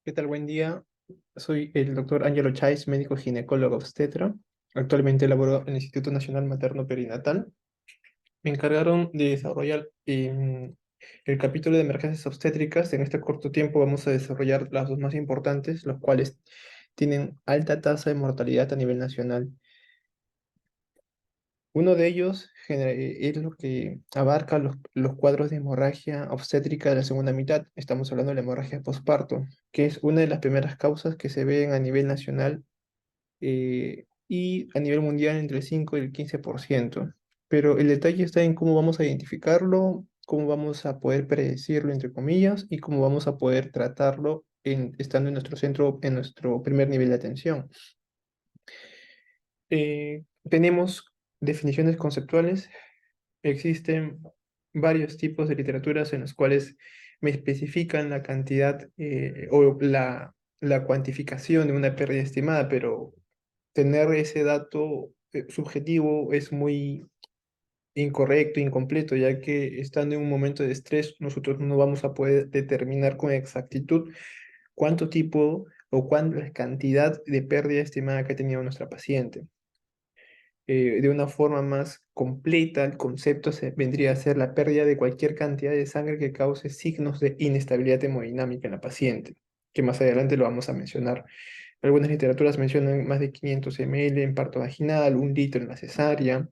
¿Qué tal? Buen día. Soy el doctor Ángelo Chais, médico ginecólogo obstetra. Actualmente laboro en el Instituto Nacional Materno Perinatal. Me encargaron de desarrollar el capítulo de emergencias obstétricas. En este corto tiempo vamos a desarrollar las dos más importantes, los cuales tienen alta tasa de mortalidad a nivel nacional. Uno de ellos es lo que abarca los cuadros de hemorragia obstétrica de la segunda mitad. Estamos hablando de la hemorragia posparto, que es una de las primeras causas que se ven a nivel nacional y a nivel mundial entre el 5 y el 15%. Pero el detalle está en cómo vamos a identificarlo, cómo vamos a poder predecirlo, entre comillas, y cómo vamos a poder tratarlo estando en nuestro centro, en nuestro primer nivel de atención. Tenemos definiciones conceptuales. Existen varios tipos de literaturas en las cuales me especifican la cantidad o la cuantificación de una pérdida estimada, pero tener ese dato subjetivo es muy incorrecto, incompleto, ya que estando en un momento de estrés, nosotros no vamos a poder determinar con exactitud cuánto tipo o cuánta cantidad de pérdida estimada que ha tenido nuestra paciente. De una forma más completa, el concepto vendría a ser la pérdida de cualquier cantidad de sangre que cause signos de inestabilidad hemodinámica en la paciente, que más adelante lo vamos a mencionar. Algunas literaturas mencionan más de 500 ml en parto vaginal, 1 litro en la cesárea.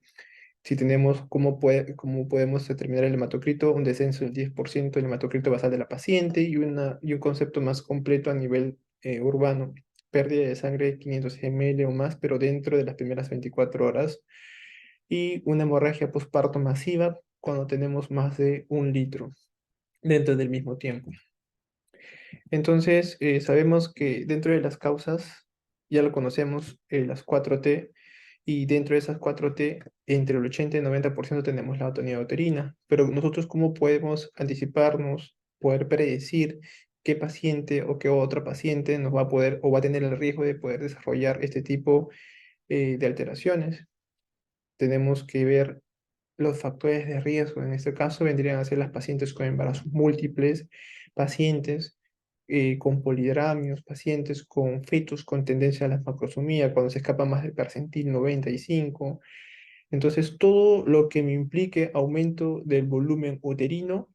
Si tenemos cómo podemos determinar el hematocrito, un descenso del 10% del hematocrito basal de la paciente y un concepto más completo a nivel urbano, pérdida de sangre de 500 ml o más, pero dentro de las primeras 24 horas, y una hemorragia posparto masiva cuando tenemos más de 1 litro dentro del mismo tiempo. Entonces, sabemos que dentro de las causas, ya lo conocemos, las 4T, y dentro de esas 4T, entre el 80 y el 90% tenemos la atonía uterina. Pero nosotros, ¿cómo podemos anticiparnos, poder predecir qué paciente o qué otra paciente nos va a poder o va a tener el riesgo de poder desarrollar este tipo de alteraciones? Tenemos que ver los factores de riesgo. En este caso vendrían a ser las pacientes con embarazos múltiples, pacientes con polidramios, pacientes con fetos con tendencia a la macrosomía, cuando se escapa más del percentil 95. Entonces, todo lo que me implique aumento del volumen uterino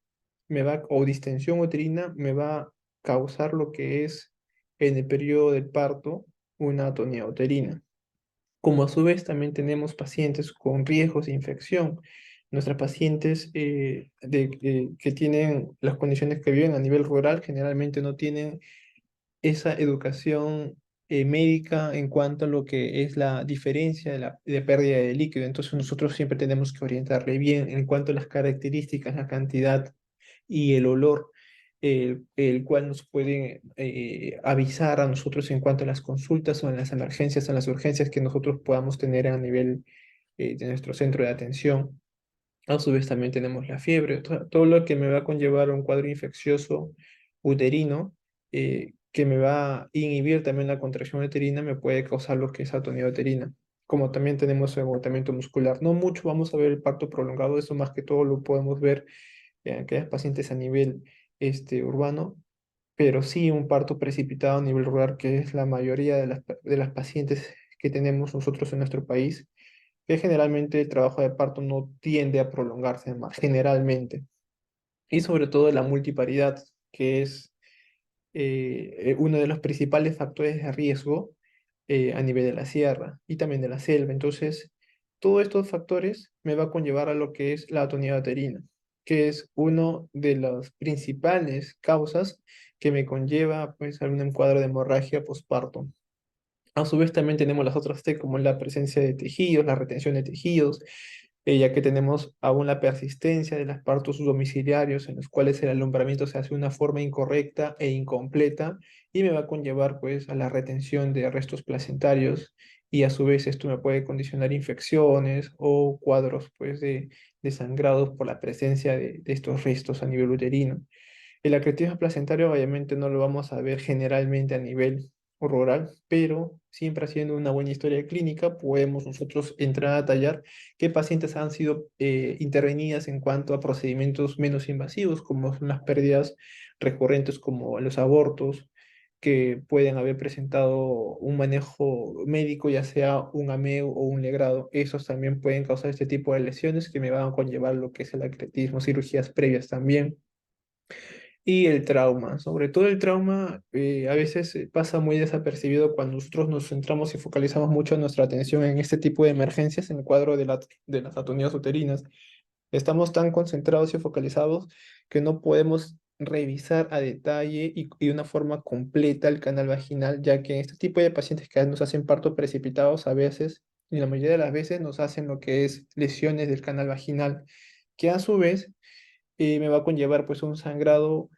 o distensión uterina me va a causar lo que es en el periodo del parto una atonía uterina. Como a su vez también tenemos pacientes con riesgos de infección. Nuestras pacientes que tienen las condiciones que viven a nivel rural generalmente no tienen esa educación médica en cuanto a lo que es la diferencia de pérdida de líquido. Entonces nosotros siempre tenemos que orientarle bien en cuanto a las características, la cantidad y el olor, el cual nos pueden avisar a nosotros en cuanto a las consultas o en las emergencias, en las urgencias que nosotros podamos tener a nivel de nuestro centro de atención. A su vez también tenemos la fiebre, todo lo que me va a conllevar a un cuadro infeccioso uterino, que me va a inhibir también la contracción uterina, me puede causar lo que es atonía uterina. Como también tenemos agotamiento muscular. No mucho vamos a ver el parto prolongado, eso más que todo lo podemos ver en aquellas pacientes a nivel urbano, pero sí un parto precipitado a nivel rural, que es la mayoría de las pacientes que tenemos nosotros en nuestro país, que generalmente el trabajo de parto no tiende a prolongarse más, generalmente. Y sobre todo la multiparidad, que es uno de los principales factores de riesgo a nivel de la sierra y también de la selva. Entonces, todos estos factores me va a conllevar a lo que es la atonía uterina, que es una de las principales causas que me conlleva pues, a un cuadro de hemorragia posparto. A su vez también tenemos las otras T, como la presencia de tejidos, la retención de tejidos, ya que tenemos aún la persistencia de los partos domiciliarios en los cuales el alumbramiento se hace de una forma incorrecta e incompleta y me va a conllevar pues a la retención de restos placentarios, y a su vez esto me puede condicionar infecciones o cuadros pues de sangrados por la presencia de estos restos a nivel uterino. El acretismo placentario obviamente no lo vamos a ver generalmente a nivel rural, pero siempre haciendo una buena historia clínica podemos nosotros entrar a tallar qué pacientes han sido intervenidas en cuanto a procedimientos menos invasivos, como son las pérdidas recurrentes como los abortos, que pueden haber presentado un manejo médico, ya sea un AMEO o un legrado. Esos también pueden causar este tipo de lesiones que me van a conllevar lo que es el acretismo, cirugías previas también. Y el trauma, sobre todo el trauma, a veces pasa muy desapercibido cuando nosotros nos centramos y focalizamos mucho nuestra atención en este tipo de emergencias en el cuadro de las atonías uterinas. Estamos tan concentrados y focalizados que no podemos revisar a detalle y de una forma completa el canal vaginal, ya que en este tipo de pacientes que nos hacen parto precipitados a veces, y la mayoría de las veces nos hacen lo que es lesiones del canal vaginal, que a su vez me va a conllevar pues un sangrado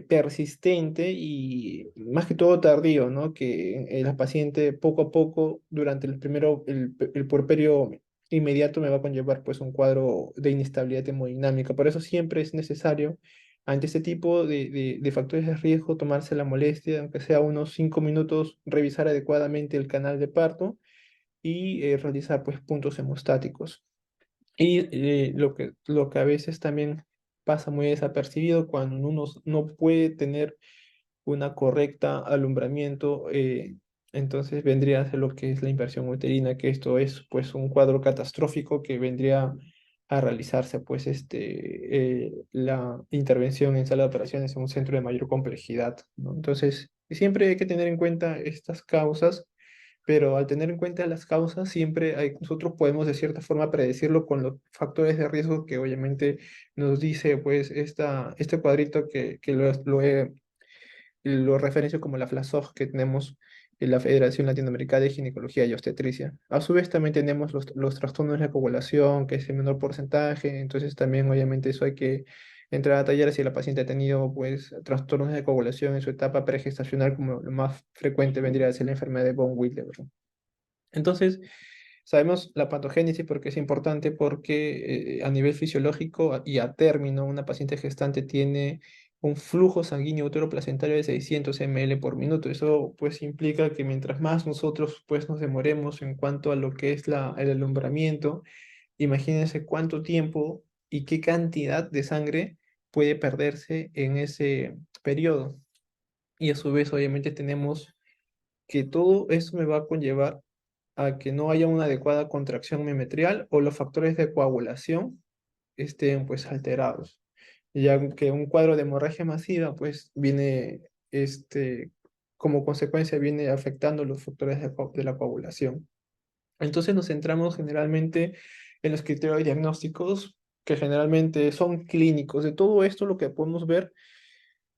persistente y más que todo tardío, ¿no? Que la paciente poco a poco durante el puerperio inmediato me va a conllevar pues un cuadro de inestabilidad hemodinámica. Por eso siempre es necesario ante este tipo de factores de riesgo tomarse la molestia, aunque sea unos 5 minutos, revisar adecuadamente el canal de parto y realizar pues puntos hemostáticos. Y lo que a veces también pasa muy desapercibido cuando uno no puede tener una correcta alumbramiento, entonces vendría a ser lo que es la inversión uterina, que esto es pues un cuadro catastrófico que vendría a realizarse pues la intervención en sala de operaciones en un centro de mayor complejidad, ¿no? Entonces, siempre hay que tener en cuenta estas causas, pero al tener en cuenta las causas, nosotros podemos de cierta forma predecirlo con los factores de riesgo que obviamente nos dice pues este cuadrito que lo referencio como la FLASOG que tenemos en la Federación Latinoamericana de Ginecología y Obstetricia. A su vez también tenemos los trastornos de la coagulación, que es el menor porcentaje, entonces también obviamente eso hay que entrar a tallar si la paciente ha tenido pues trastornos de coagulación en su etapa pregestacional, como lo más frecuente vendría a ser la enfermedad de von Willebrand. Entonces, sabemos la patogénesis porque es importante porque a nivel fisiológico y a término, una paciente gestante tiene un flujo sanguíneo uteroplacentario de 600 ml por minuto. Eso pues implica que mientras más nosotros pues nos demoremos en cuanto a lo que es el alumbramiento, imagínense cuánto tiempo y qué cantidad de sangre puede perderse en ese periodo. Y a su vez, obviamente, tenemos que todo eso me va a conllevar a que no haya una adecuada contracción memetrial o los factores de coagulación estén pues alterados. Ya que un cuadro de hemorragia masiva pues viene, como consecuencia viene afectando los factores de la coagulación. Entonces nos centramos generalmente en los criterios diagnósticos que generalmente son clínicos. De todo esto lo que podemos ver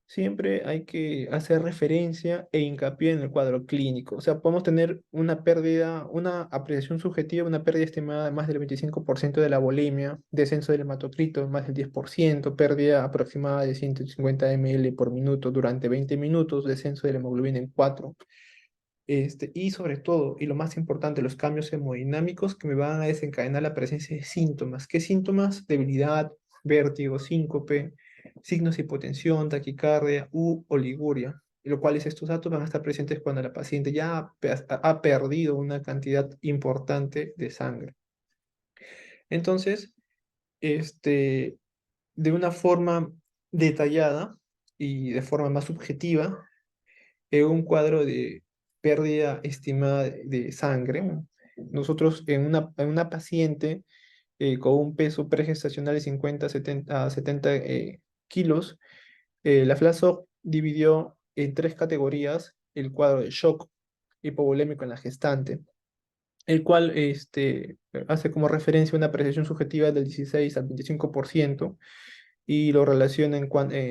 siempre hay que hacer referencia e hincapié en el cuadro clínico. O sea, podemos tener una pérdida, una apreciación subjetiva, una pérdida estimada de más del 25% de la volemia, descenso del hematocrito más del 10%, pérdida aproximada de 150 ml por minuto durante 20 minutos, descenso de la hemoglobina en 4. Y sobre todo, y lo más importante, los cambios hemodinámicos que me van a desencadenar la presencia de síntomas. ¿Qué síntomas? Debilidad, vértigo, síncope, signos de hipotensión, taquicardia u oliguria. Y lo cual estos datos van a estar presentes cuando la paciente ya ha perdido una cantidad importante de sangre. Entonces, este, de una forma detallada y de forma más subjetiva, un cuadro de pérdida estimada de sangre. Nosotros en una paciente con un peso pregestacional de 50 a 70 kilos, la FLASOC dividió en tres categorías el cuadro de shock hipovolémico en la gestante, el cual hace como referencia una apreciación subjetiva del 16 al 25% y lo relaciona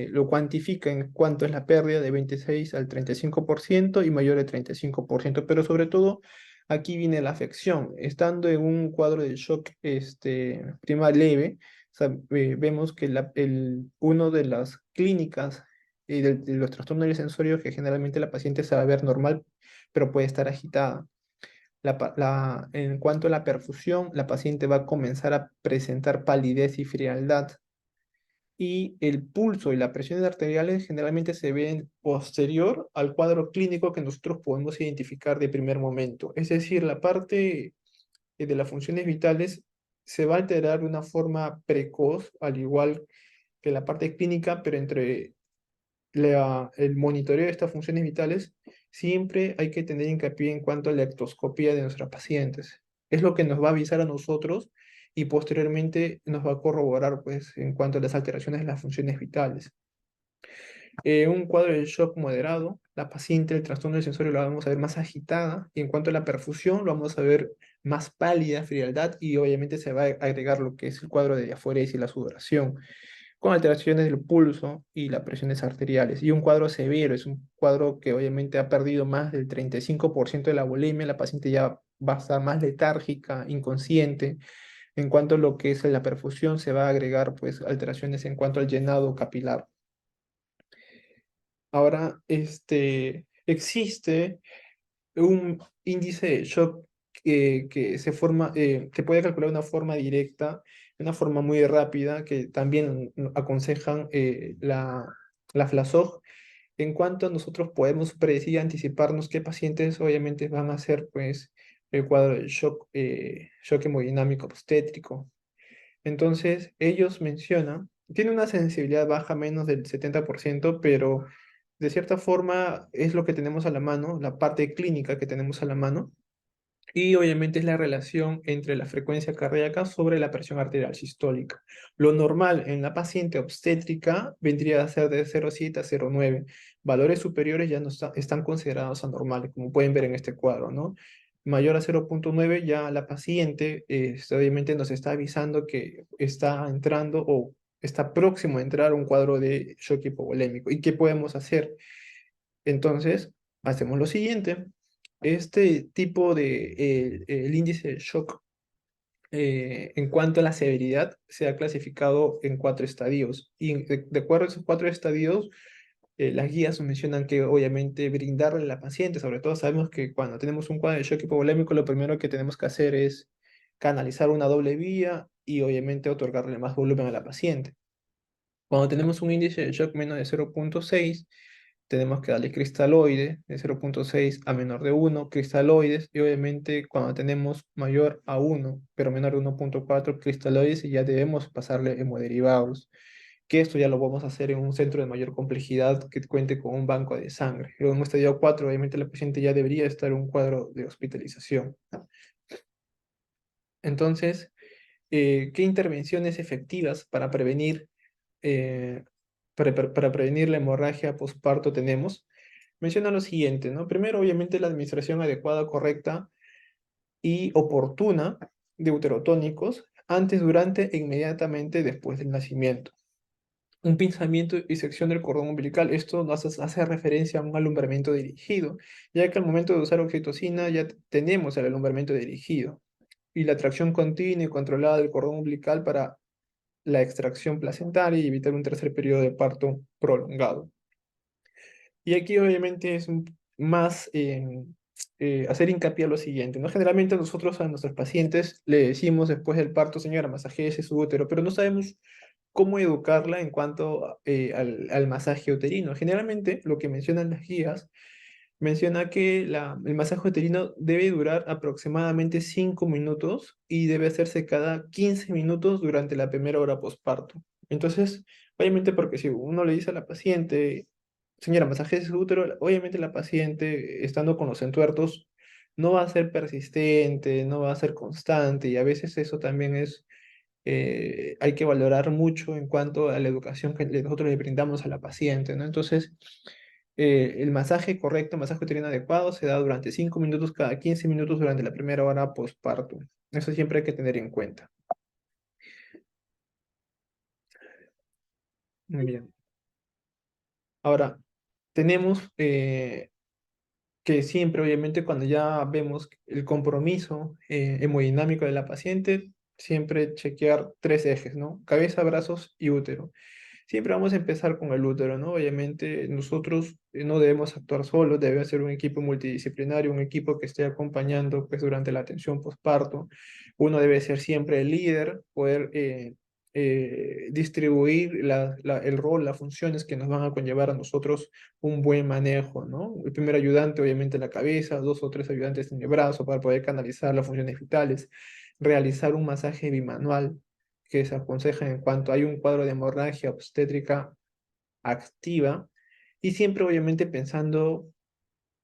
lo cuantifica en cuánto es la pérdida de 26 al 35% y mayor de 35%, pero sobre todo aquí viene la afección. Estando en un cuadro de shock primario leve, vemos que uno de las clínicas de los trastornos del sensorio que generalmente la paciente se va a ver normal, pero puede estar agitada. En cuanto a la perfusión, la paciente va a comenzar a presentar palidez y frialdad y el pulso y las presiones arteriales generalmente se ven posterior al cuadro clínico que nosotros podemos identificar de primer momento. Es decir, la parte de las funciones vitales se va a alterar de una forma precoz, al igual que la parte clínica, pero entre el monitoreo de estas funciones vitales, siempre hay que tener hincapié en cuanto a la ectoscopía de nuestros pacientes. Es lo que nos va a avisar a nosotros y posteriormente nos va a corroborar pues, en cuanto a las alteraciones de las funciones vitales. Un cuadro de shock moderado, la paciente, el trastorno del sensorio lo vamos a ver más agitada, y en cuanto a la perfusión, lo vamos a ver más pálida, frialdad, y obviamente se va a agregar lo que es el cuadro de diaforesis y la sudoración, con alteraciones del pulso y las presiones arteriales. Y un cuadro severo es un cuadro que obviamente ha perdido más del 35% de la volemia, la paciente ya va a estar más letárgica, inconsciente. En cuanto a lo que es la perfusión, se va a agregar pues alteraciones en cuanto al llenado capilar. Ahora, existe un índice de shock que se forma, que puede calcular de una forma directa, de una forma muy rápida, que también aconsejan la FLASOG, en cuanto a nosotros podemos predecir y anticiparnos qué pacientes obviamente van a hacer pues, el cuadro de shock, shock hemodinámico obstétrico. Entonces, ellos mencionan, tiene una sensibilidad baja menos del 70%, pero de cierta forma es lo que tenemos a la mano, la parte clínica que tenemos a la mano, y obviamente es la relación entre la frecuencia cardíaca sobre la presión arterial sistólica. Lo normal en la paciente obstétrica vendría a ser de 0,7 a 0,9. Valores superiores ya no están considerados anormales, como pueden ver en este cuadro, ¿no? Mayor a 0,9 ya la paciente obviamente nos está avisando que está entrando o está próximo a entrar a un cuadro de shock hipovolémico. ¿Y qué podemos hacer? Entonces, hacemos lo siguiente. Este tipo de, el índice de shock en cuanto a la severidad se ha clasificado en 4 estadios. Y de acuerdo a esos 4 estadios, las guías mencionan que obviamente brindarle a la paciente, sobre todo sabemos que cuando tenemos un cuadro de shock hipovolémico, lo primero que tenemos que hacer es canalizar una doble vía y obviamente otorgarle más volumen a la paciente. Cuando tenemos un índice de shock menos de 0,6, tenemos que darle cristaloide de 0,6 a menor de 1, cristaloides, y obviamente cuando tenemos mayor a 1, pero menor de 1,4 cristaloides, y ya debemos pasarle hemoderivados, que esto ya lo vamos a hacer en un centro de mayor complejidad que cuente con un banco de sangre. Luego en un estadio 4, obviamente la paciente ya debería estar en un cuadro de hospitalización. Entonces, ¿qué intervenciones efectivas eh, para prevenir la hemorragia postparto tenemos? Menciona lo siguiente, ¿no? Primero, obviamente, la administración adecuada, correcta y oportuna de uterotónicos antes, durante e inmediatamente después del nacimiento. Un pinzamiento y sección del cordón umbilical. Esto nos hace referencia a un alumbramiento dirigido, ya que al momento de usar oxitocina ya tenemos el alumbramiento dirigido. Y la tracción continua y controlada del cordón umbilical para la extracción placentaria y evitar un tercer periodo de parto prolongado. Y aquí obviamente es más hacer hincapié a lo siguiente, ¿no? Generalmente nosotros a nuestros pacientes le decimos después del parto, señora, masajee su útero, pero no sabemos cómo educarla en cuanto al masaje uterino. Generalmente lo que mencionan las guías menciona que el masaje uterino debe durar aproximadamente 5 minutos y debe hacerse cada 15 minutos durante la primera hora postparto. Entonces, obviamente porque si uno le dice a la paciente, señora, masaje su útero, obviamente la paciente, estando con los entuertos, no va a ser persistente, no va a ser constante, y a veces eso también hay que valorar mucho en cuanto a la educación que nosotros le brindamos a la paciente, ¿no? Entonces, el masaje correcto, el masaje uterino adecuado, se da durante 5 minutos cada 15 minutos durante la primera hora postparto. Eso siempre hay que tener en cuenta. Muy bien. Ahora, tenemos que siempre, obviamente, cuando ya vemos el compromiso hemodinámico de la paciente, siempre chequear 3 ejes, ¿no? Cabeza, brazos y útero. Siempre vamos a empezar con el útero, ¿no? Obviamente nosotros no debemos actuar solos, debe ser un equipo multidisciplinario, un equipo que esté acompañando pues, durante la atención postparto. Uno debe ser siempre el líder, poder distribuir el rol, las funciones que nos van a conllevar a nosotros un buen manejo, ¿no? El primer ayudante, obviamente, la cabeza, 2 o 3 ayudantes en el brazo para poder canalizar las funciones vitales, realizar un masaje bimanual que se aconseja en cuanto hay un cuadro de hemorragia obstétrica activa, y siempre obviamente pensando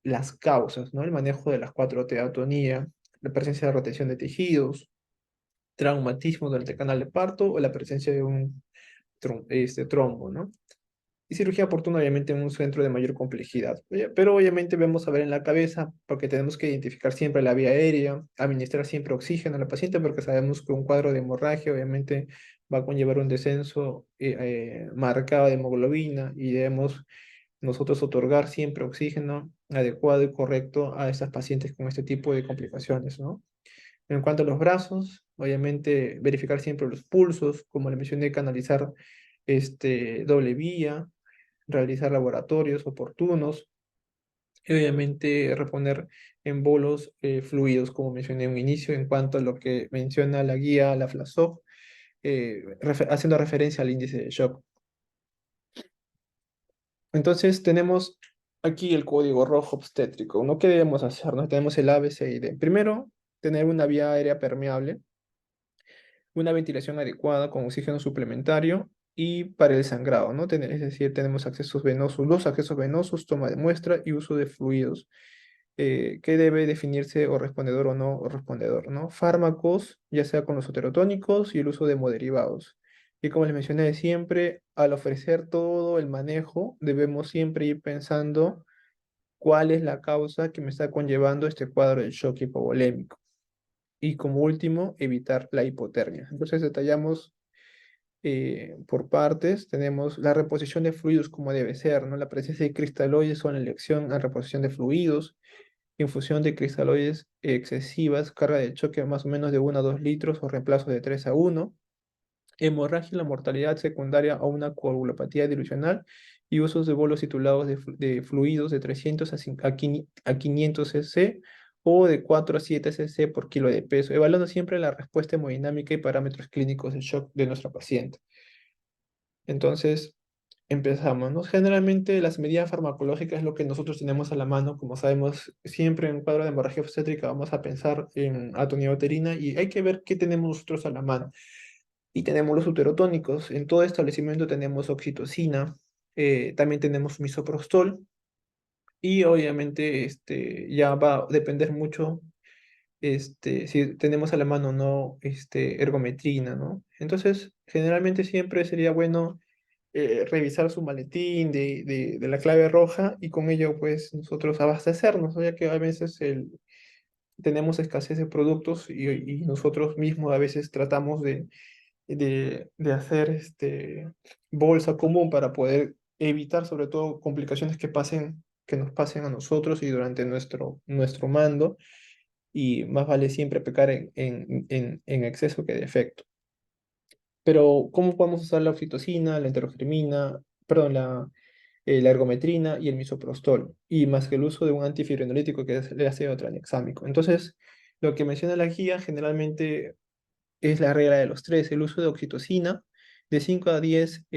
las causas, ¿no? El manejo de las 4T, atonía, la presencia de retención de tejidos, traumatismo durante el canal de parto o la presencia de un trombo, ¿no? Y cirugía oportuna, obviamente, en un centro de mayor complejidad. Pero obviamente vamos a ver en la cabeza, porque tenemos que identificar siempre la vía aérea, administrar siempre oxígeno a la paciente, porque sabemos que un cuadro de hemorragia, obviamente, va a conllevar un descenso marcado de hemoglobina y debemos nosotros otorgar siempre oxígeno adecuado y correcto a estas pacientes con este tipo de complicaciones, ¿no? En cuanto a los brazos, obviamente verificar siempre los pulsos, como le mencioné, canalizar doble vía, realizar laboratorios oportunos y obviamente reponer en bolos fluidos, como mencioné en un inicio, en cuanto a lo que menciona la guía, la FLASOC, haciendo referencia al índice de shock. Entonces tenemos aquí el código rojo obstétrico, ¿no? ¿Qué debemos hacer? ¿No? Tenemos el A, B, C y D. Primero, tener una vía aérea permeable, una ventilación adecuada con oxígeno suplementario y para el sangrado, ¿no? Es decir, tenemos accesos venosos, los accesos venosos, toma de muestra y uso de fluidos, que debe definirse o respondedor o no o respondedor, ¿no? Fármacos, ya sea con los heterotónicos y el uso de hemoderivados. Y como les mencioné siempre, al ofrecer todo el manejo, debemos siempre ir pensando cuál es la causa que me está conllevando este cuadro de shock hipovolémico. Y como último, evitar la hipotermia. Entonces detallamos por partes. Tenemos la reposición de fluidos como debe ser, ¿no? La presencia de cristaloides o la elección a reposición de fluidos, infusión de cristaloides excesivas, carga de choque más o menos de 1 a 2 litros o reemplazo de 3 a 1, hemorragia y la mortalidad secundaria a una coagulopatía dilucional y usos de bolos titulados de fluidos de 300 a 500 cc o de 4 a 7 cc por kilo de peso, evaluando siempre la respuesta hemodinámica y parámetros clínicos de shock de nuestra paciente. Entonces, empezamos, ¿no? Generalmente las medidas farmacológicas es lo que nosotros tenemos a la mano. Como sabemos, siempre en un cuadro de hemorragia obstétrica vamos a pensar en atonía uterina y hay que ver qué tenemos nosotros a la mano. Y tenemos los uterotónicos. En todo establecimiento tenemos oxitocina, también tenemos misoprostol y obviamente ya va a depender mucho si tenemos a la mano o no ergometrina, ¿no? Entonces, generalmente siempre sería bueno revisar su maletín de la clave roja y con ello pues nosotros abastecernos, ¿no? Ya que a veces tenemos escasez de productos y nosotros mismos a veces tratamos de hacer bolsa común para poder evitar sobre todo complicaciones que nos pasen a nosotros y durante nuestro mando, y más vale siempre pecar en exceso que defecto. Pero, ¿cómo podemos usar la oxitocina, la enterogermina, perdón, la ergometrina y el misoprostol? Y más que el uso de un antifibrinolítico que es el ácido tranexámico. Entonces, lo que menciona la guía generalmente es la regla de los tres, el uso de oxitocina de 5 a 10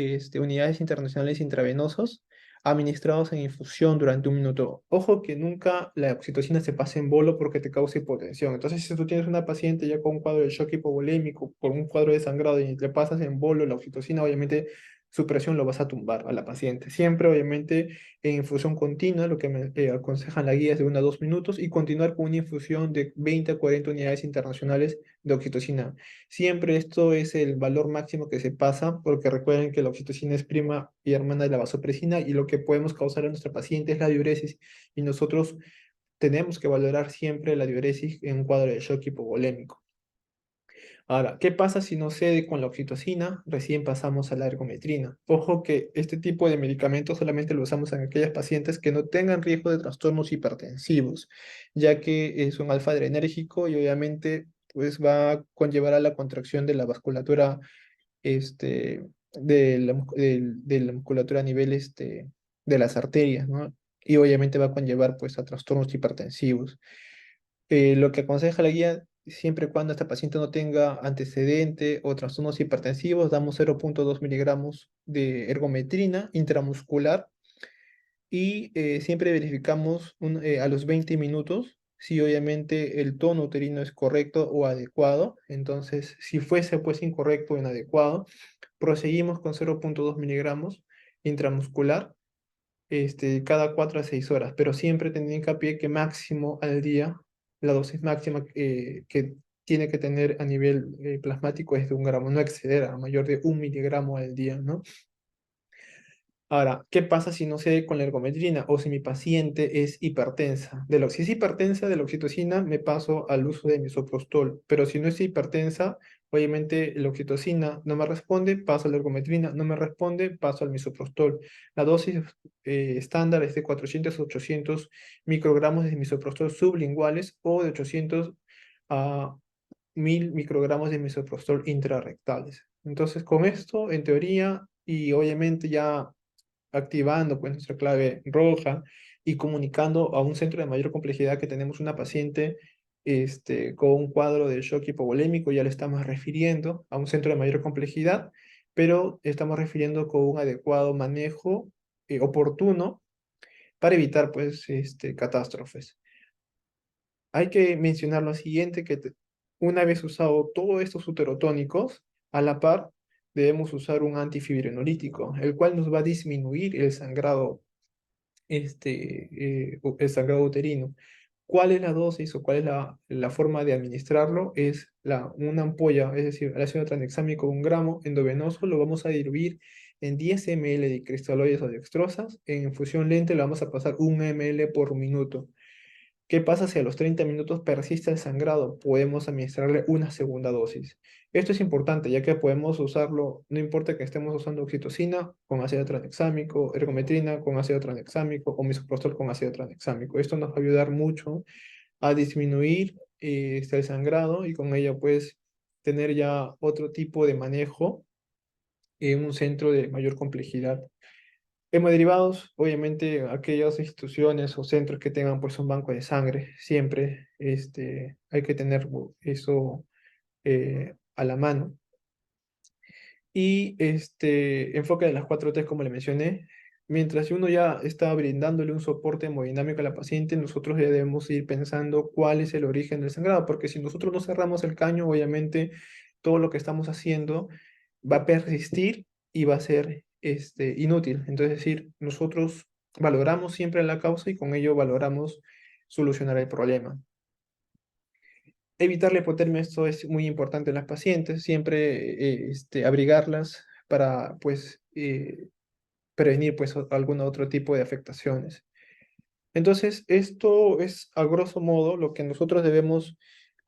unidades internacionales intravenosos administrados en infusión durante 1 minuto. Ojo que nunca la oxitocina se pase en bolo porque te causa hipotensión. Entonces, si tú tienes una paciente ya con un cuadro de shock hipovolémico, por un cuadro de sangrado y le pasas en bolo la oxitocina, obviamente su presión lo vas a tumbar a la paciente. Siempre, obviamente, en infusión continua, lo que me aconsejan la guía es de 1 a 2 minutos y continuar con una infusión de 20 a 40 unidades internacionales de oxitocina. Siempre esto es el valor máximo que se pasa, porque recuerden que la oxitocina es prima y hermana de la vasopresina y lo que podemos causar en nuestra paciente es la diuresis y nosotros tenemos que valorar siempre la diuresis en un cuadro de shock hipovolémico. Ahora, ¿qué pasa si no cede con la oxitocina? Recién pasamos a la ergometrina. Ojo que este tipo de medicamentos solamente lo usamos en aquellas pacientes que no tengan riesgo de trastornos hipertensivos, ya que es un alfa-adrenérgico y obviamente pues va a conllevar a la contracción de la vasculatura, de la musculatura a nivel de las arterias, ¿no? Y obviamente va a conllevar pues a trastornos hipertensivos. Lo que aconseja la guía, siempre y cuando esta paciente no tenga antecedente o trastornos hipertensivos, damos 0,2 miligramos de ergometrina intramuscular y siempre verificamos a los 20 minutos si obviamente el tono uterino es correcto o adecuado. Entonces, si fuese pues incorrecto o inadecuado, proseguimos con 0,2 miligramos intramuscular cada 4 a 6 horas, pero siempre teniendo hincapié que máximo al día, la dosis máxima que tiene que tener a nivel plasmático es de 1 gramo, no exceder a mayor de 1 miligramo al día, ¿no? Ahora, ¿qué pasa si no se da con la ergometrina o si mi paciente es hipertensa? Si es hipertensa de la oxitocina, me paso al uso de misoprostol, pero si no es hipertensa, obviamente la oxitocina no me responde, paso a la ergometrina, no me responde, paso al misoprostol. La dosis estándar es de 400 a 800 microgramos de misoprostol sublinguales o de 800 a 1000 microgramos de misoprostol intrarrectales. Entonces, con esto, en teoría, y obviamente ya activando pues nuestra clave roja y comunicando a un centro de mayor complejidad que tenemos una paciente con un cuadro de shock hipovolémico, ya le estamos refiriendo a un centro de mayor complejidad, pero estamos refiriendo con un adecuado manejo oportuno para evitar pues catástrofes. Hay que mencionar lo siguiente, una vez usado todos estos uterotónicos, a la par debemos usar un antifibrinolítico, el cual nos va a disminuir el sangrado uterino. ¿Cuál es la dosis o cuál es la forma de administrarlo? Es una ampolla, es decir, el ácido tranexámico 1 gramo endovenoso, lo vamos a diluir en 10 ml de cristaloides o dextrosas. En infusión lenta le vamos a pasar 1 ml por minuto. ¿Qué pasa si a los 30 minutos persiste el sangrado? Podemos administrarle una segunda dosis. Esto es importante, ya que podemos usarlo, no importa que estemos usando oxitocina con ácido tranexámico, ergometrina con ácido tranexámico o misoprostol con ácido tranexámico. Esto nos va a ayudar mucho a disminuir el sangrado y con ello pues tener ya otro tipo de manejo en un centro de mayor complejidad. Hemoderivados, obviamente aquellas instituciones o centros que tengan pues un banco de sangre, siempre hay que tener eso a la mano. Y enfoque de las 4T, como le mencioné, mientras uno ya está brindándole un soporte hemodinámico a la paciente, nosotros ya debemos ir pensando cuál es el origen del sangrado, porque si nosotros no cerramos el caño, obviamente todo lo que estamos haciendo va a persistir y va a ser inútil. Entonces, es decir, nosotros valoramos siempre la causa y con ello valoramos solucionar el problema. Evitar la hipotermia, esto es muy importante en las pacientes, siempre abrigarlas para pues prevenir pues algún otro tipo de afectaciones. Entonces, esto es a grosso modo lo que nosotros debemos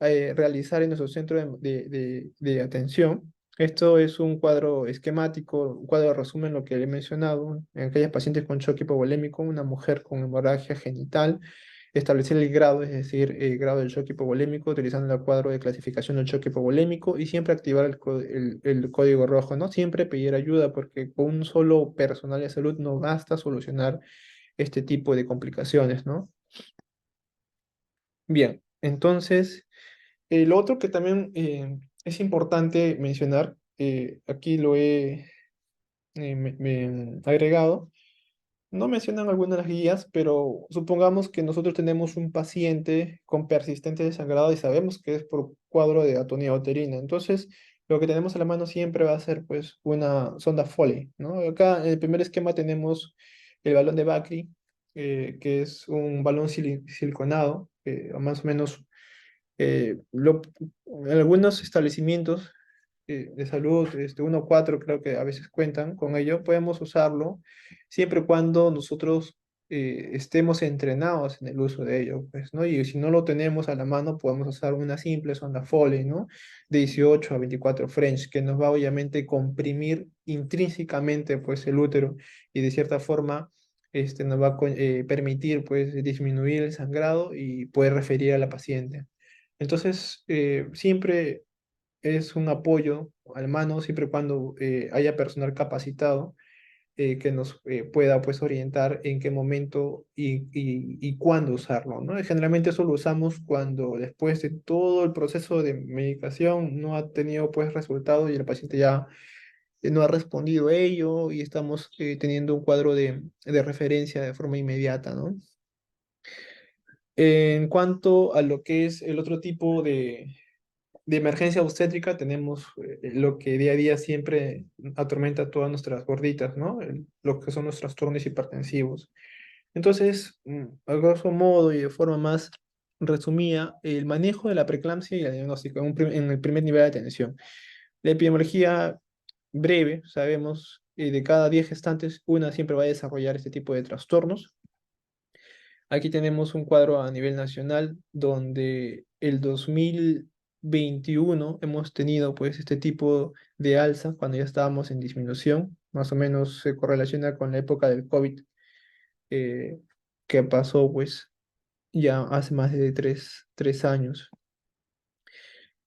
realizar en nuestro centro de atención. Esto es un cuadro esquemático, un cuadro de resumen, lo que le he mencionado, en aquellas pacientes con shock hipovolémico, una mujer con hemorragia genital, establecer el grado, es decir, el grado del shock hipovolémico, utilizando el cuadro de clasificación del shock hipovolémico y siempre activar el código rojo, ¿no? Siempre pedir ayuda porque con un solo personal de salud no basta solucionar este tipo de complicaciones, ¿no? Bien, entonces, lo otro que también es importante mencionar, aquí lo he agregado, no mencionan algunas de las guías, pero supongamos que nosotros tenemos un paciente con persistente desangrado y sabemos que es por cuadro de atonía uterina. Entonces, lo que tenemos a la mano siempre va a ser pues una sonda Foley, ¿no? Acá en el primer esquema tenemos el balón de Bakri, que es un balón siliconado, más o menos en algunos establecimientos de salud, 1 o 4 creo que a veces cuentan con ello, podemos usarlo siempre y cuando nosotros estemos entrenados en el uso de ello, pues, ¿no? Y si no lo tenemos a la mano, podemos usar una simple sonda Foley, ¿no? De 18 a 24 French, que nos va obviamente a comprimir intrínsecamente, pues, el útero y de cierta forma nos va a permitir, pues, disminuir el sangrado y poder referir a la paciente. Entonces, siempre es un apoyo al mano, siempre y cuando haya personal capacitado que nos pueda pues, orientar en qué momento y cuándo usarlo, ¿no? Y generalmente eso lo usamos cuando después de todo el proceso de medicación no ha tenido pues resultado y el paciente ya no ha respondido a ello y estamos teniendo un cuadro de referencia de forma inmediata, ¿no? En cuanto a lo que es el otro tipo de emergencia obstétrica tenemos lo que día a día siempre atormenta a todas nuestras gorditas, ¿no? Lo que son los trastornos hipertensivos. Entonces, a grosso modo y de forma más resumida, el manejo de la preeclampsia y el diagnóstico en el primer nivel de atención. La epidemiología breve, sabemos, de cada 10 gestantes, una siempre va a desarrollar este tipo de trastornos. Aquí tenemos un cuadro a nivel nacional donde el 2021 hemos tenido pues este tipo de alza cuando ya estábamos en disminución, más o menos se correlaciona con la época del COVID eh, que pasó pues ya hace más de tres años.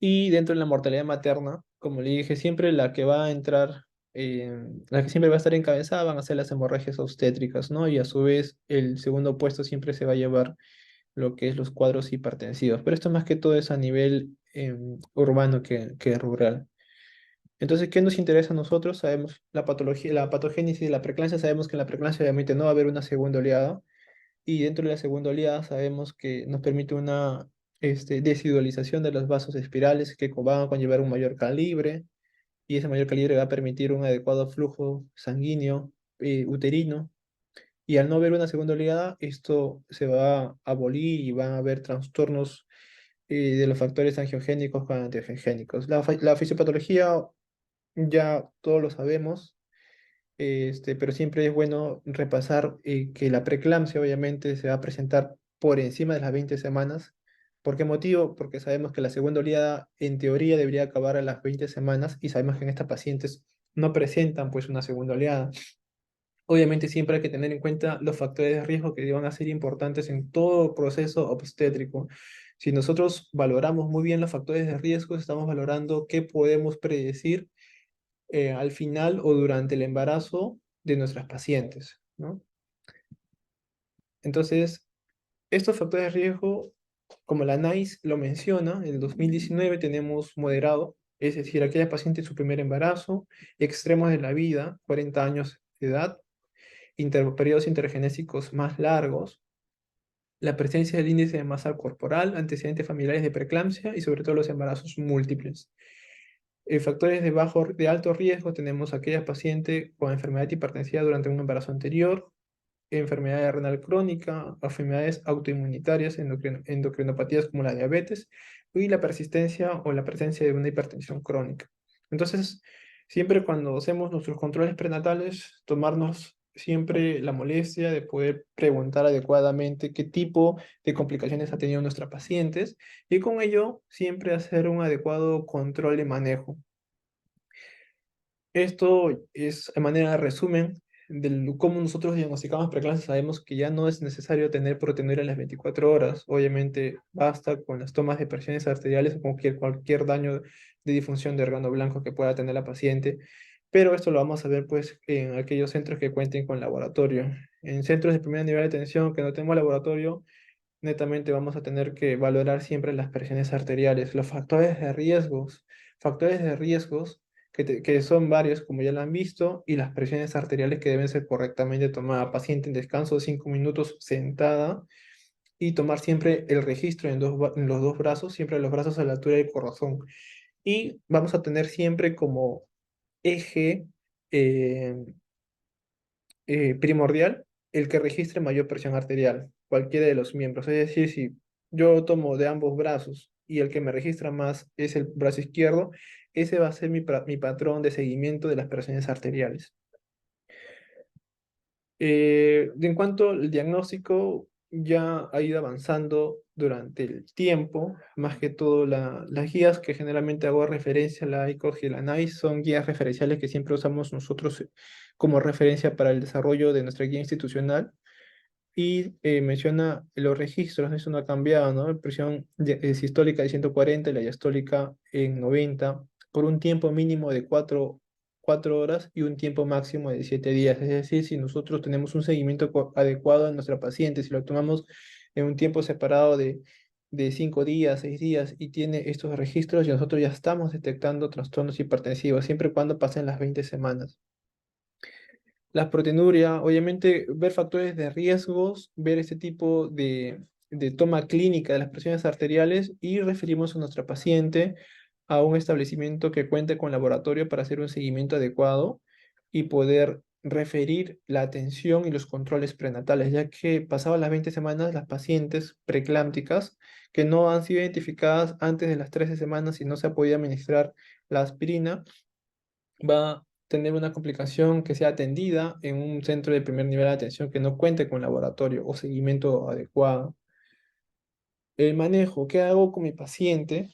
Y dentro de la mortalidad materna, como le dije, siempre la que va a entrar, la que siempre va a estar encabezada van a ser las hemorragias obstétricas, ¿no? Y a su vez el segundo puesto siempre se va a llevar lo que es los cuadros hipertensivos. Pero esto más que todo es a nivel urbano que rural. Entonces, ¿qué nos interesa a nosotros? Sabemos la patología, la patogénesis de la preeclampsia, sabemos que en la preeclampsia obviamente no va a haber una segunda oleada, y dentro de la segunda oleada sabemos que nos permite una desidualización de los vasos espirales que van a conllevar un mayor calibre, y ese mayor calibre va a permitir un adecuado flujo sanguíneo uterino. Y al no haber una segunda oleada, esto se va a abolir y van a haber trastornos de los factores angiogénicos con antiangiogénicos. La fisiopatología ya todos lo sabemos, pero siempre es bueno repasar que la preeclampsia obviamente se va a presentar por encima de las 20 semanas. ¿Por qué motivo? Porque sabemos que la segunda oleada en teoría debería acabar a las 20 semanas y sabemos que en estas pacientes no presentan pues una segunda oleada. Obviamente siempre hay que tener en cuenta los factores de riesgo que van a ser importantes en todo proceso obstétrico. Si nosotros valoramos muy bien los factores de riesgo, estamos valorando qué podemos predecir al final o durante el embarazo de nuestras pacientes, ¿no? Entonces, estos factores de riesgo, como la NICE lo menciona, en el 2019 tenemos moderado, es decir, aquella paciente en su primer embarazo, extremos de la vida, 40 años de edad, periodos intergenésicos más largos, la presencia del índice de masa corporal, antecedentes familiares de preeclampsia y sobre todo los embarazos múltiples. Factores de alto riesgo tenemos aquella paciente con enfermedad hipertensiva durante un embarazo anterior, enfermedad renal crónica, enfermedades autoinmunitarias, endocrinopatías como la diabetes y la persistencia o la presencia de una hipertensión crónica. Entonces, siempre cuando hacemos nuestros controles prenatales, tomarnos siempre la molestia de poder preguntar adecuadamente qué tipo de complicaciones ha tenido nuestra pacientes y con ello siempre hacer un adecuado control de manejo. Esto es de manera de resumen de cómo nosotros diagnosticamos preeclampsia. Sabemos que ya no es necesario tener proteinuria a las 24 horas. Obviamente basta con las tomas de presiones arteriales o cualquier daño de disfunción de órgano blanco que pueda tener la paciente. Pero esto lo vamos a ver pues en aquellos centros que cuenten con laboratorio. En centros de primer nivel de atención que no tenemos laboratorio, netamente vamos a tener que valorar siempre las presiones arteriales, los factores de riesgos que son varios, como ya lo han visto, y las presiones arteriales que deben ser correctamente tomadas. Paciente en descanso de 5 minutos sentada y tomar siempre el registro en los dos brazos, siempre los brazos a la altura del corazón. Y vamos a tener siempre como eje eh, primordial el que registre mayor presión arterial, cualquiera de los miembros. Es decir, si yo tomo de ambos brazos y el que me registra más es el brazo izquierdo, ese va a ser mi patrón de seguimiento de las presiones arteriales. En cuanto al diagnóstico, ya ha ido avanzando durante el tiempo, más que todo las guías que generalmente hago referencia, la ICOG y la NICE, son guías referenciales que siempre usamos nosotros como referencia para el desarrollo de nuestra guía institucional. Y menciona los registros, eso no ha cambiado, ¿no? Presión sistólica de 140 y la diastólica en 90 por un tiempo mínimo de 4 horas y un tiempo máximo de 7 días. Es decir, si nosotros tenemos un seguimiento adecuado a nuestra paciente, si lo tomamos en un tiempo separado de 5 días, 6 días y tiene estos registros, y nosotros ya estamos detectando trastornos hipertensivos, siempre y cuando pasen las 20 semanas. Las proteinuria, obviamente ver factores de riesgos, ver este tipo de toma clínica de las presiones arteriales y referimos a nuestra paciente a un establecimiento que cuente con laboratorio para hacer un seguimiento adecuado y poder referir la atención y los controles prenatales, ya que pasadas las 20 semanas, las pacientes preclámpticas que no han sido identificadas antes de las 13 semanas y no se ha podido administrar la aspirina, va a tener una complicación que sea atendida en un centro de primer nivel de atención que no cuente con laboratorio o seguimiento adecuado. El manejo, ¿qué hago con mi paciente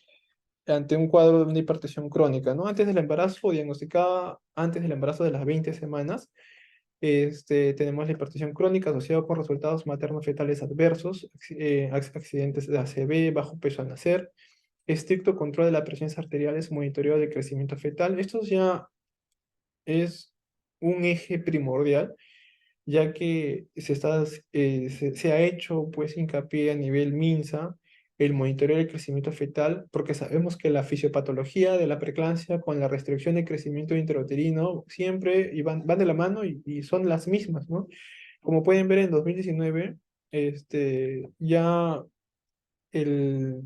ante un cuadro de una hipertensión crónica, ¿no? Antes del embarazo, diagnosticada antes del embarazo de las 20 semanas, tenemos la hipertensión crónica asociada con resultados materno-fetales adversos, accidentes de ACV, bajo peso al nacer, estricto control de las presiones arteriales, monitoreo de crecimiento fetal. Esto ya es un eje primordial, ya que se ha hecho pues hincapié a nivel MINSA el monitoreo del crecimiento fetal, porque sabemos que la fisiopatología de la preeclampsia con la restricción de crecimiento intrauterino siempre van de la mano y son las mismas, ¿no? Como pueden ver en 2019, ya el,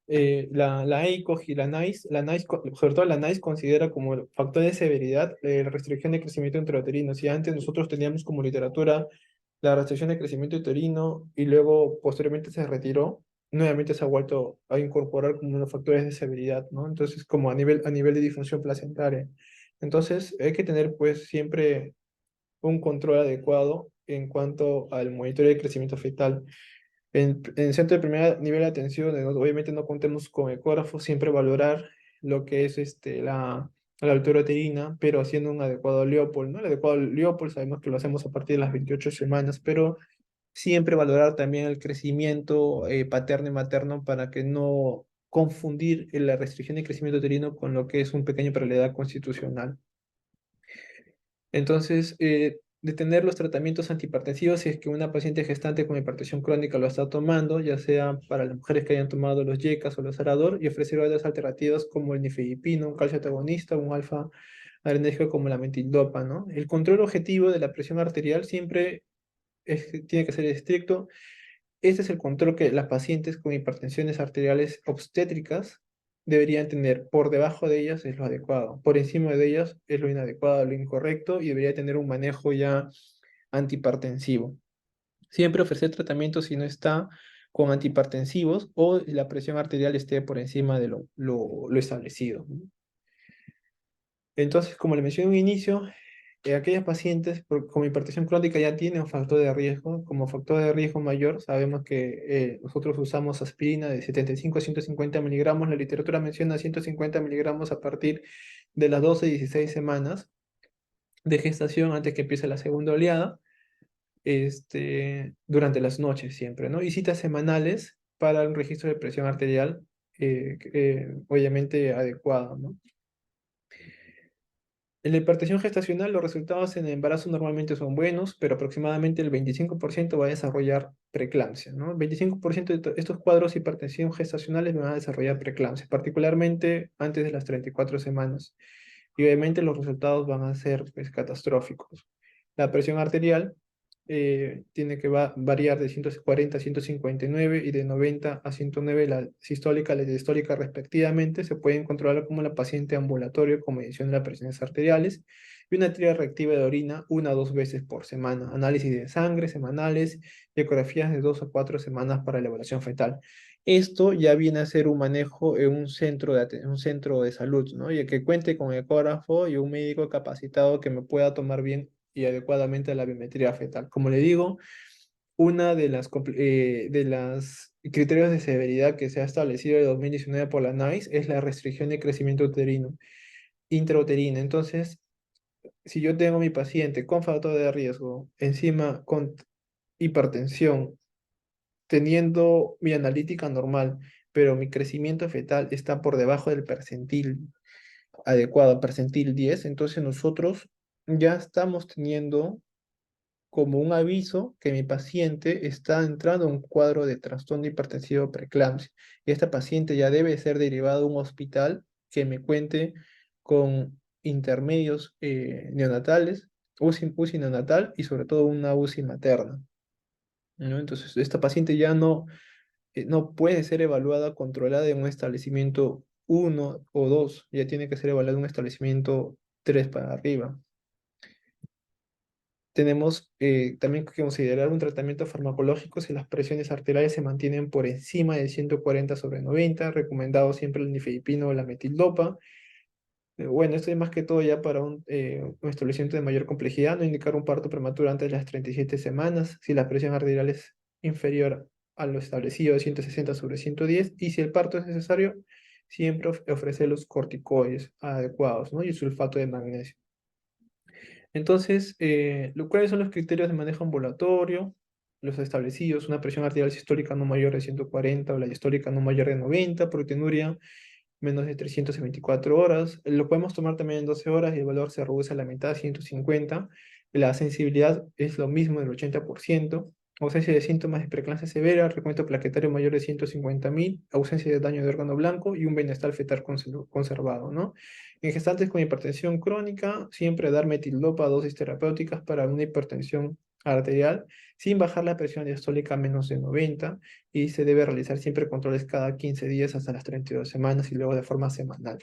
la EICOG y la NICE, sobre todo la NICE considera como el factor de severidad la restricción de crecimiento intrauterino. Si antes nosotros teníamos como literatura la restricción de crecimiento uterino y luego posteriormente se retiró, nuevamente se ha vuelto a incorporar como unos factores de severidad, ¿no? Entonces, como a nivel de disfunción placentaria. Entonces, hay que tener pues siempre un control adecuado en cuanto al monitoreo de crecimiento fetal. En el centro de primer nivel de atención, obviamente no contemos con ecógrafo, siempre valorar lo que es la altura uterina, pero haciendo un adecuado Leopold, ¿no? El adecuado Leopold sabemos que lo hacemos a partir de las 28 semanas, pero siempre valorar también el crecimiento paterno y materno para que no confundir la restricción de crecimiento uterino con lo que es un pequeño para la edad constitucional. Entonces, detener los tratamientos antihipertensivos si es que una paciente gestante con hipertensión crónica lo está tomando, ya sea para las mujeres que hayan tomado los YECAS o los Arador, y ofrecer otras alternativas como el nifedipino, un calcio antagonista, un alfa adrenérgico como la metildopa, ¿no? El control objetivo de la presión arterial siempre tiene que ser estricto. Este es el control que las pacientes con hipertensiones arteriales obstétricas deberían tener. Por debajo de ellas es lo adecuado, por encima de ellas es lo inadecuado, lo incorrecto y debería tener un manejo ya antihipertensivo. Siempre ofrecer tratamiento si no está con antihipertensivos o la presión arterial esté por encima de lo establecido, ¿no? Entonces, como le mencioné en un inicio, aquellas pacientes con hipertensión crónica ya tienen un factor de riesgo. Como factor de riesgo mayor, sabemos que nosotros usamos aspirina de 75 a 150 miligramos. La literatura menciona 150 miligramos a partir de las 12 y 16 semanas de gestación antes que empiece la segunda oleada, durante las noches siempre, ¿no? Y citas semanales para un registro de presión arterial, obviamente adecuado, ¿no? En la hipertensión gestacional, los resultados en el embarazo normalmente son buenos, pero aproximadamente el 25% va a desarrollar preeclampsia, ¿no? El 25% de estos cuadros de hipertensión gestacionales van a desarrollar preeclampsia, particularmente antes de las 34 semanas. Y obviamente los resultados van a ser pues, catastróficos. La presión arterial tiene que variar de 140 a 159 y de 90 a 109 la sistólica y la diastólica respectivamente. Se pueden controlar como la paciente ambulatorio con medición de las presiones arteriales y una tira reactiva de orina 1 o 2 veces por semana. Análisis de sangre semanales y ecografías de 2 a 4 semanas para la evaluación fetal. Esto ya viene a ser un manejo en un centro de salud, ¿no? Y que cuente con ecógrafo y un médico capacitado que me pueda tomar bien y adecuadamente la biometría fetal. Como le digo, una de las criterios de severidad que se ha establecido en 2019 por la NICE es la restricción de crecimiento uterino, intrauterino. Entonces, si yo tengo a mi paciente con factor de riesgo, encima con hipertensión, teniendo mi analítica normal, pero mi crecimiento fetal está por debajo del percentil adecuado, percentil 10, entonces nosotros ya estamos teniendo como un aviso que mi paciente está entrando en un cuadro de trastorno hipertensivo preeclampsia. Y esta paciente ya debe ser derivada a un hospital que me cuente con intermedios neonatales, UCI neonatal y sobre todo una UCI materna, ¿no? Entonces, esta paciente ya no no puede ser evaluada, controlada en un establecimiento uno o 2, ya tiene que ser evaluada en un establecimiento 3 para arriba. Tenemos también que considerar un tratamiento farmacológico si las presiones arteriales se mantienen por encima de 140/90, recomendado siempre el nifedipino o la metildopa. Bueno, esto es más que todo ya para un establecimiento de mayor complejidad, no indicar un parto prematuro antes de las 37 semanas, si la presión arterial es inferior a lo establecido de 160/110, y si el parto es necesario, siempre ofrecer los corticoides adecuados, ¿no? Y el sulfato de magnesio. Entonces, ¿cuáles son los criterios de manejo ambulatorio? Los establecidos: una presión arterial sistólica no mayor de 140 o la diastólica no mayor de 90, proteinuria menos de 324 horas. Lo podemos tomar también en 12 horas y el valor se reduce a la mitad, 150. La sensibilidad es lo mismo, del 80%. Ausencia de síntomas de preeclampsia severa, recuento plaquetario mayor de 150.000, ausencia de daño de órgano blanco y un bienestar fetal conservado, ¿no? En gestantes con hipertensión crónica, siempre dar metildopa a dosis terapéuticas para una hipertensión arterial, sin bajar la presión diastólica a menos de 90, y se debe realizar siempre controles cada 15 días hasta las 32 semanas y luego de forma semanal.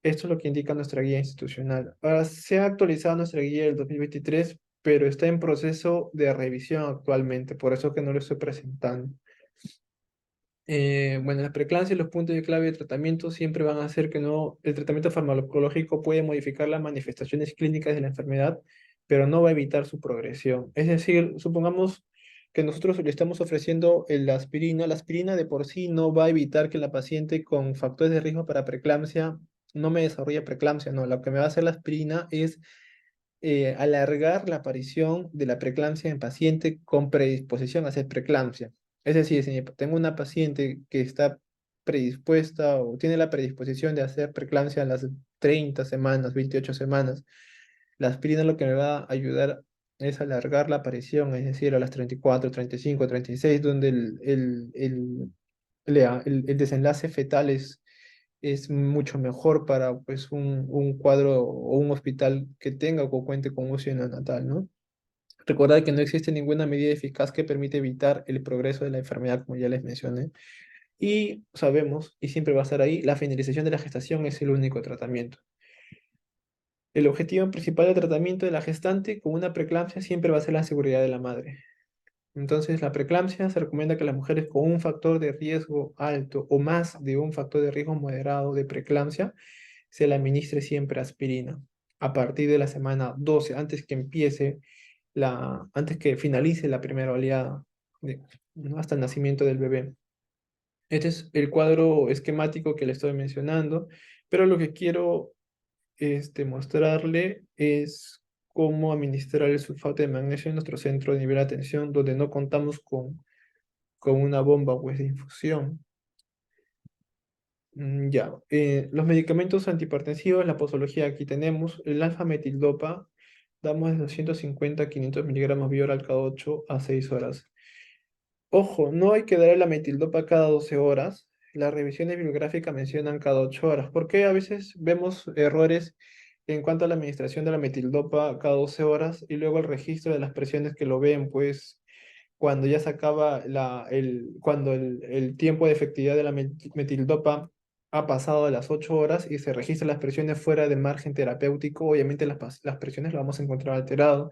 Esto es lo que indica nuestra guía institucional. Ahora, se ha actualizado nuestra guía del 2023, pero está en proceso de revisión actualmente, por eso que no lo estoy presentando. Bueno, las preeclampsia y los puntos de clave de tratamiento siempre van a hacer que no, el tratamiento farmacológico puede modificar las manifestaciones clínicas de la enfermedad, pero no va a evitar su progresión. Es decir, supongamos que nosotros le estamos ofreciendo la aspirina de por sí no va a evitar que la paciente con factores de riesgo para preeclampsia no me desarrolle preeclampsia, no, lo que me va a hacer la aspirina es alargar la aparición de la preeclampsia en paciente con predisposición a hacer preeclampsia. Es decir, si tengo una paciente que está predispuesta o tiene la predisposición de hacer preeclampsia a las 30 semanas, 28 semanas, la aspirina lo que me va a ayudar es alargar la aparición, es decir, a las 34, 35, 36, donde el desenlace fetal es mucho mejor para pues, un cuadro o un hospital que tenga o cuente con UCI neonatal, ¿no? Recordad que no existe ninguna medida eficaz que permite evitar el progreso de la enfermedad, como ya les mencioné. Y sabemos, y siempre va a estar ahí, la finalización de la gestación es el único tratamiento. El objetivo principal del tratamiento de la gestante con una preeclampsia siempre va a ser la seguridad de la madre. Entonces, la preeclampsia se recomienda que las mujeres con un factor de riesgo alto o más de un factor de riesgo moderado de preeclampsia se le administre siempre aspirina a partir de la semana 12, antes que finalice la primera oleada, ¿no? Hasta el nacimiento del bebé. Este es el cuadro esquemático que le estoy mencionando, pero lo que quiero mostrarle es cómo administrar el sulfato de magnesio en nuestro centro de nivel de atención, donde no contamos con una bomba pues, de infusión. Ya, los medicamentos antihipertensivos, la posología aquí tenemos, el alfa-metildopa, damos de 250 a 500 miligramos vía oral cada 8 a 6 horas. Ojo, no hay que dar la metildopa cada 12 horas. Las revisiones bibliográficas mencionan cada 8 horas, porque a veces vemos errores en cuanto a la administración de la metildopa cada 12 horas y luego el registro de las presiones que lo ven, pues cuando ya se acaba cuando el tiempo de efectividad de la metildopa ha pasado de las 8 horas y se registran las presiones fuera del margen terapéutico, obviamente las presiones las vamos a encontrar alterado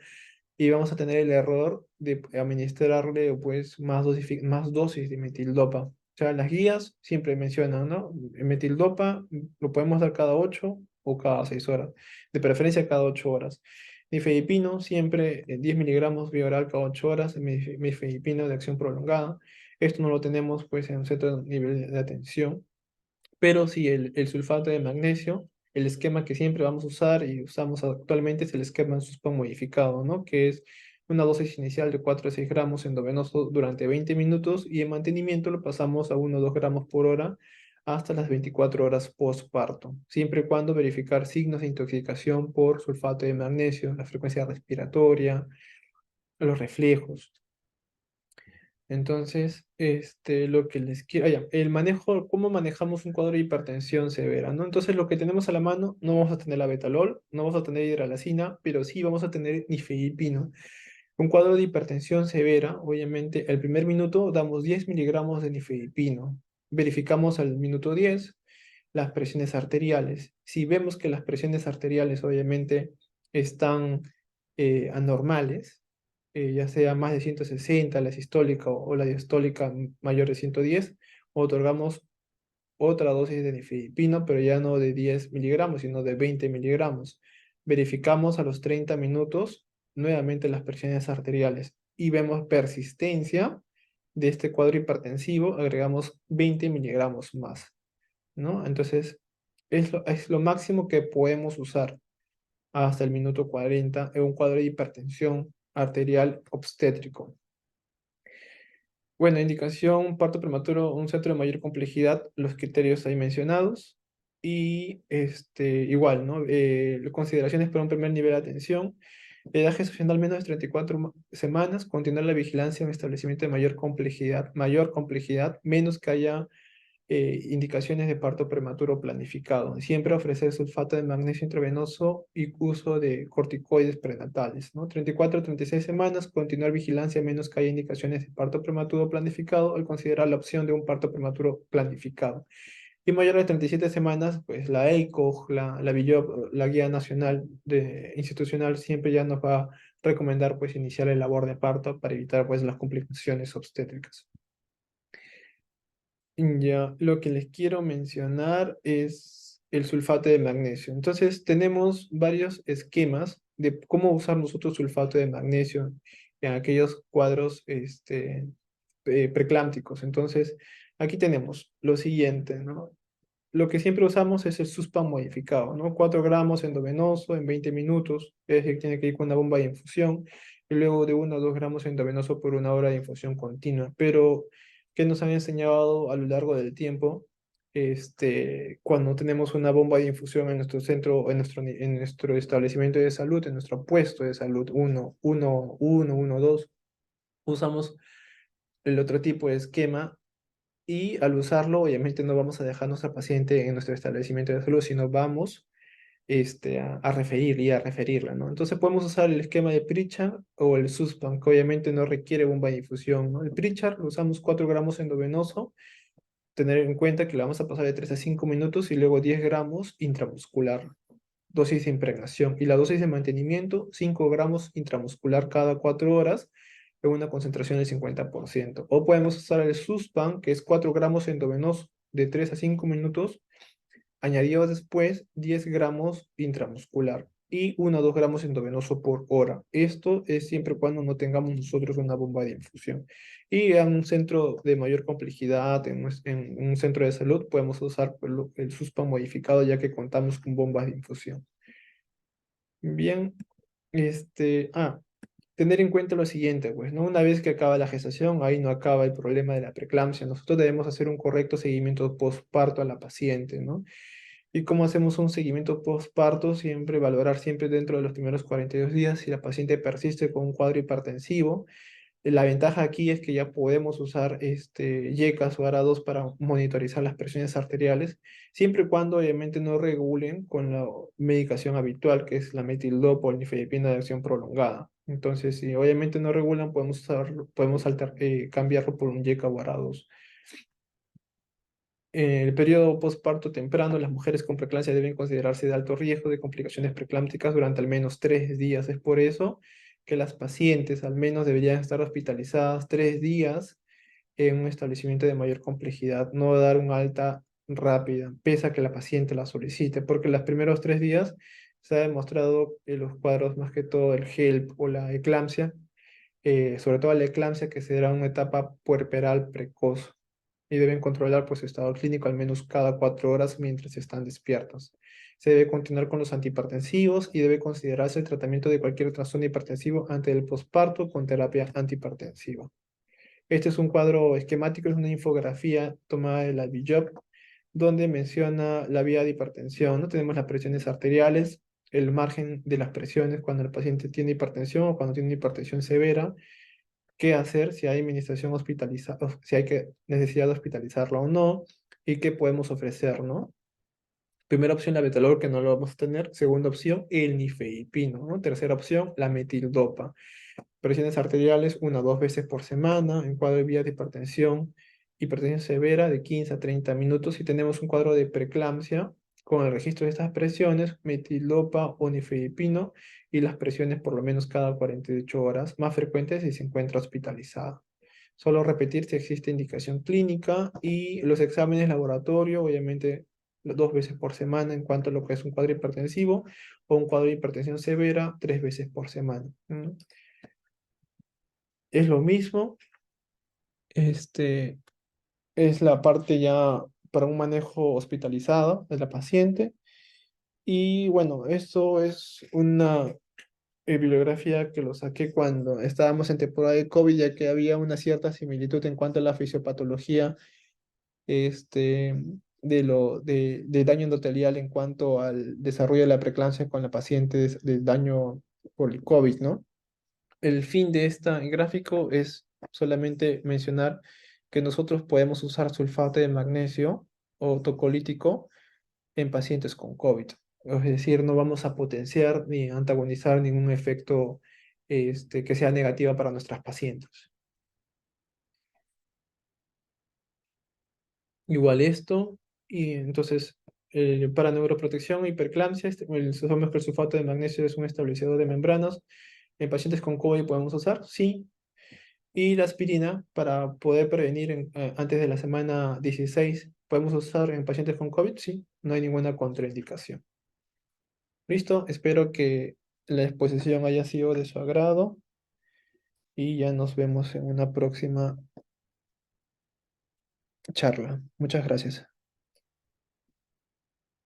y vamos a tener el error de administrarle pues más dosis de metildopa. O sea, las guías siempre mencionan, ¿no? El metildopa lo podemos dar cada 8 o cada 6 horas, de preferencia cada 8 horas. Nifedipino siempre 10 miligramos vía oral cada 8 horas, nifedipino de acción prolongada. Esto no lo tenemos pues en un centro de nivel de atención, pero sí el sulfato de magnesio, el esquema que siempre vamos a usar y usamos actualmente es el esquema SUSPAN modificado, ¿no? Que es una dosis inicial de 4 a 6 gramos endovenoso durante 20 minutos y en mantenimiento lo pasamos a 1 o 2 gramos por hora hasta las 24 horas postparto, siempre y cuando verificar signos de intoxicación por sulfato de magnesio, la frecuencia respiratoria, los reflejos. Entonces, lo que les quiero, el manejo, cómo manejamos un cuadro de hipertensión severa, ¿no? Entonces, lo que tenemos a la mano, no vamos a tener la betalol, no vamos a tener hidralazina, pero sí vamos a tener nifedipino. Un cuadro de hipertensión severa, obviamente, el primer minuto damos 10 miligramos de nifedipino. Verificamos al minuto 10 las presiones arteriales. Si vemos que las presiones arteriales, obviamente, están anormales, ya sea más de 160, la sistólica o la diastólica mayor de 110, otorgamos otra dosis de nifedipino, pero ya no de 10 miligramos, sino de 20 miligramos. Verificamos a los 30 minutos nuevamente las presiones arteriales y vemos persistencia de este cuadro hipertensivo, agregamos 20 miligramos más, ¿no? Entonces, es lo máximo que podemos usar hasta el minuto 40 en un cuadro de hipertensión arterial obstétrico. Bueno, indicación, parto prematuro, un centro de mayor complejidad, los criterios ahí mencionados. Y igual, ¿no? Consideraciones para un primer nivel de atención. Edad gestacional menos de 34 semanas, continuar la vigilancia en establecimiento de mayor complejidad, menos que haya indicaciones de parto prematuro planificado. Siempre ofrecer sulfato de magnesio intravenoso y uso de corticoides prenatales, ¿no? 34 a 36 semanas, continuar vigilancia a menos que haya indicaciones de parto prematuro planificado al considerar la opción de un parto prematuro planificado. Y mayor de 37 semanas, pues la EICOG, la BIOP, la Guía Nacional Institucional siempre ya nos va a recomendar pues iniciar el labor de parto para evitar pues las complicaciones obstétricas. Ya, lo que les quiero mencionar es el sulfato de magnesio. Entonces, tenemos varios esquemas de cómo usar nosotros sulfato de magnesio en aquellos cuadros preclámpticos. Entonces, aquí tenemos lo siguiente, ¿no? Lo que siempre usamos es el Suspam modificado, ¿no? 4 gramos endovenoso en 20 minutos, es decir, tiene que ir con una bomba de infusión, y luego de 1 a 2 gramos endovenoso por 1 hora de infusión continua. Pero, ¿qué nos han enseñado a lo largo del tiempo? Cuando tenemos una bomba de infusión en nuestro centro, en nuestro establecimiento de salud, en nuestro puesto de salud, 2, usamos el otro tipo de esquema y al usarlo, obviamente no vamos a dejar a nuestra paciente en nuestro establecimiento de salud, sino vamos a referir y a referirla, ¿no? Entonces podemos usar el esquema de Pritchard o el Suspam, que obviamente no requiere bomba de infusión, ¿no? El Pritchard lo usamos 4 gramos endovenoso, tener en cuenta que le vamos a pasar de 3 a 5 minutos y luego 10 gramos intramuscular, dosis de impregnación. Y la dosis de mantenimiento, 5 gramos intramuscular cada 4 horas, en una concentración del 50%. O podemos usar el Suspam, que es 4 gramos endovenoso de 3 a 5 minutos, añadidos después 10 gramos intramuscular y 1 a 2 gramos endovenoso por hora. Esto es siempre cuando no tengamos nosotros una bomba de infusión. Y en un centro de mayor complejidad, en un centro de salud, podemos usar el Suspam modificado ya que contamos con bombas de infusión. Bien, tener en cuenta lo siguiente, pues, ¿no? Una vez que acaba la gestación, ahí no acaba el problema de la preeclampsia. Nosotros debemos hacer un correcto seguimiento postparto a la paciente, ¿no? ¿Y cómo hacemos un seguimiento postparto? Siempre valorar siempre dentro de los primeros 42 días si la paciente persiste con un cuadro hipertensivo. La ventaja aquí es que ya podemos usar YECAS o ARA2 para monitorizar las presiones arteriales, siempre y cuando obviamente no regulen con la medicación habitual, que es la metildopa o el nifedipina de acción prolongada. Entonces, si obviamente no regulan, cambiarlo por un YECA o ARA2. En el periodo postparto temprano, las mujeres con preeclampsia deben considerarse de alto riesgo de complicaciones preeclámpticas durante al menos 3 días. Es por eso que las pacientes al menos deberían estar hospitalizadas 3 días en un establecimiento de mayor complejidad, no dar un alta rápida, pese a que la paciente la solicite, porque los primeros 3 días se ha demostrado en los cuadros, más que todo el HELP o la eclampsia, sobre todo la eclampsia, que se da en una etapa puerperal precoz y deben controlar pues, su estado clínico al menos cada 4 horas mientras están despiertos. Se debe continuar con los antihipertensivos y debe considerarse el tratamiento de cualquier trastorno hipertensivo antes del posparto con terapia antihipertensiva. Este es un cuadro esquemático, es una infografía tomada de la BIJOP, donde menciona la vía de hipertensión, ¿no? Tenemos las presiones arteriales, el margen de las presiones cuando el paciente tiene hipertensión o cuando tiene una hipertensión severa, qué hacer si hay administración hospitalizada, si hay necesidad de hospitalizarla o no, y qué podemos ofrecer, ¿no? Primera opción, la betalol, que no lo vamos a tener. Segunda opción, el nifedipino, ¿no? Tercera opción, la metildopa. Presiones arteriales 1 o 2 veces por semana, en cuadro de vías de hipertensión severa de 15 a 30 minutos. Si tenemos un cuadro de preeclampsia, con el registro de estas presiones, metilopa o nifedipino y las presiones por lo menos cada 48 horas, más frecuentes si se encuentra hospitalizado. Solo repetir si existe indicación clínica y los exámenes laboratorio, obviamente 2 veces por semana en cuanto a lo que es un cuadro hipertensivo o un cuadro de hipertensión severa, 3 veces por semana. Es lo mismo, este, es la parte ya para un manejo hospitalizado de la paciente. Y bueno, esto es una bibliografía que lo saqué cuando estábamos en temporada de COVID, ya que había una cierta similitud en cuanto a la fisiopatología este, de daño endotelial en cuanto al desarrollo de la preeclampsia con la paciente del daño por el COVID, ¿no? El fin de este gráfico es solamente mencionar que nosotros podemos usar sulfato de magnesio o tocolítico en pacientes con COVID. Es decir, no vamos a potenciar ni antagonizar ningún efecto que sea negativo para nuestras pacientes. Igual esto, y entonces para neuroprotección e hiperclampsia, sabemos que el sulfato de magnesio es un estabilizador de membranas. ¿En pacientes con COVID podemos usar? Sí. Y la aspirina para poder prevenir antes de la semana 16, ¿podemos usar en pacientes con COVID? Sí, no hay ninguna contraindicación. Listo, espero que la exposición haya sido de su agrado y ya nos vemos en una próxima charla. Muchas gracias.